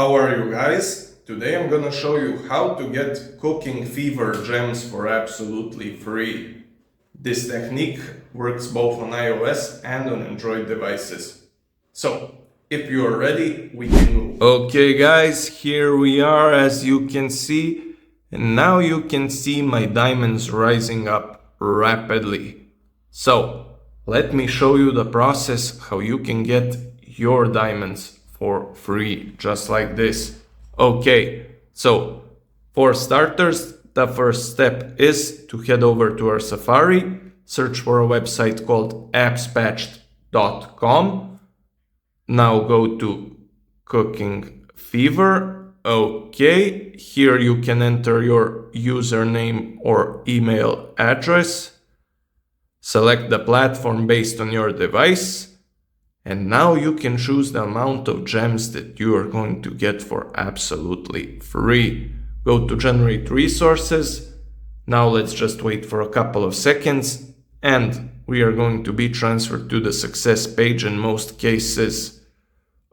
How are you guys? Today I'm gonna show you how to get cooking fever gems for absolutely free. This technique works both on iOS and on Android devices. So, if you are ready, we can go. Okay guys, here we are as you can see, and now you can see my diamonds rising up rapidly. So, let me show you the process how you can get your diamonds for free, just like this. Okay, so for starters, the first step is to head over to our Safari, search for a website called appspatched.com. Now go to Cooking Fever. Okay, here you can enter your username or email address. Select the platform based on your device. And now you can choose the amount of gems that you are going to get for absolutely free. Go to Generate Resources. Now let's just wait for a couple of seconds. And we are going to be transferred to the success page in most cases.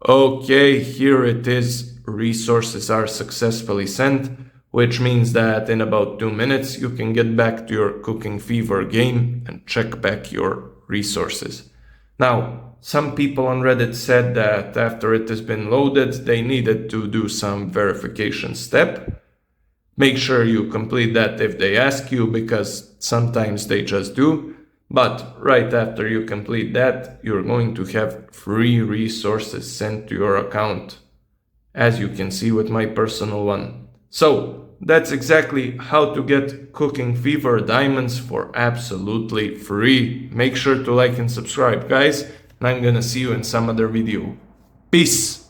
Okay, here it is. Resources are successfully sent, which means that in about 2 minutes you can get back to your Cooking Fever game and check back your resources. Now, some people on Reddit said that after it has been loaded, they needed to do some verification step. Make sure you complete that if they ask you, because sometimes they just do. But right after you complete that, you're going to have free resources sent to your account, as you can see with my personal one. So that's exactly how to get Cooking Fever diamonds for absolutely free. Make sure to like and subscribe, guys, and I'm gonna see you in some other video. Peace!